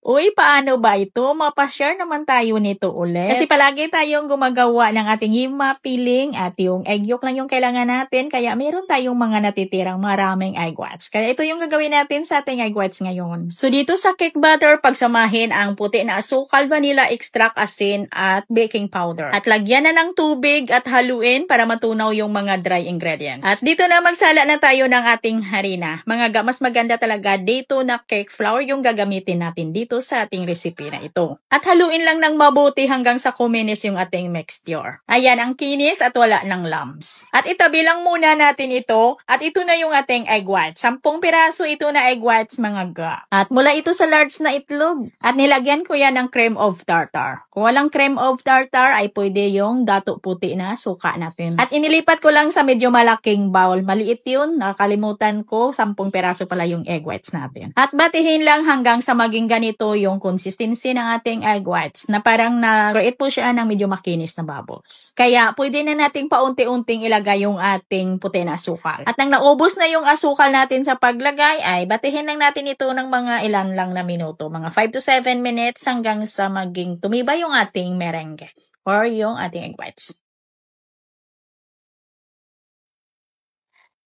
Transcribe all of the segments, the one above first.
Uy, paano ba ito? Mapa-share naman tayo nito ulit. Kasi palagi tayong gumagawa ng ating hima filling at yung egg yolk lang yung kailangan natin. Kaya meron tayong mga natitirang maraming egg whites. Kaya ito yung gagawin natin sa ating egg whites ngayon. So dito sa cake batter, pagsamahin ang puti na asukal, vanilla extract, asin at baking powder. At lagyan na ng tubig at haluin para matunaw yung mga dry ingredients. At dito na magsala na tayo ng ating harina. Mas maganda talaga dito na cake flour yung gagamitin natin dito sa ating recipe na ito. At haluin lang ng mabuti hanggang sa kuminis yung ating mixture. Ayan, ang kinis at wala ng lumps. At itabi lang muna natin ito. At ito na yung ating egg whites. 10 piraso ito na egg whites mga ga. At mula ito sa large na itlog. At nilagyan ko yan ng cream of tartar. Kung walang cream of tartar ay pwede yung dato puti na suka natin. At inilipat ko lang sa medyo malaking bowl. Maliit yun. Nakakalimutan ko. 10 piraso pala yung egg whites natin. At batihin lang hanggang sa maging ganito yung consistency ng ating egg whites na parang na-create po siya ng medyo makinis na bubbles. Kaya pwede na nating paunti-unting ilagay yung ating puti na asukal. At nang naubos na yung asukal natin sa paglagay ay batihin lang natin ito ng mga ilan lang na minuto. Mga 5 to 7 minutes hanggang sa maging tumibay yung ating merengue or yung ating egg whites.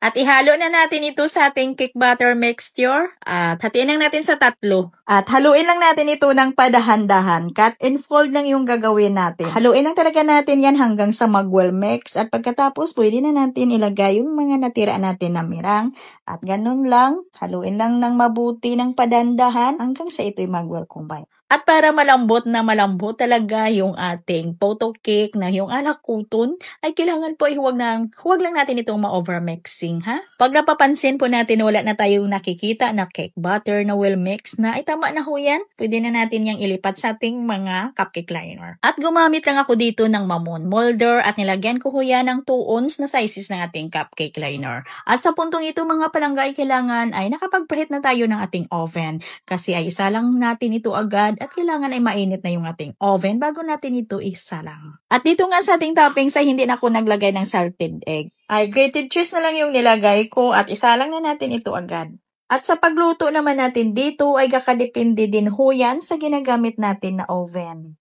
At ihalo na natin ito sa ating cake batter mixture. At hatiin lang natin sa 3. At haluin lang natin ito ng padahan-dahan. Cut and fold lang yung gagawin natin. Haluin lang talaga natin yan hanggang sa mag-well mix. At pagkatapos, pwede na natin ilagay yung mga natira natin na mirang. At ganun lang, haluin lang ng mabuti ng padandahan hanggang sa ito'y mag-well combine. At para malambot na malambot talaga yung ating photo cake na yung alakuton, ay kailangan po huwag lang natin itong ma-overmixing, ha? Pag napapansin po natin wala na tayong nakikita na cake batter na well mix na, ay tama na ho yan. Pwede na natin yung ilipat sa ating mga cupcake liner. At gumamit lang ako dito ng mamon molder at nilagyan ko ho yan ng 2 ounce na sizes ng ating cupcake liner. At sa puntong ito mga palangga ay kailangan ay nakapag-preheat na tayo ng ating oven kasi ay isa lang natin ito agad at kailangan ay mainit na yung ating oven bago natin ito isalang. At dito nga sa ating toppings ay hindi na ako naglagay ng salted egg. Ay grated cheese na lang yung nilagay ko at isalang na natin ito agad. At sa pagluto naman natin dito ay kakadepende din ho yan sa ginagamit natin na oven.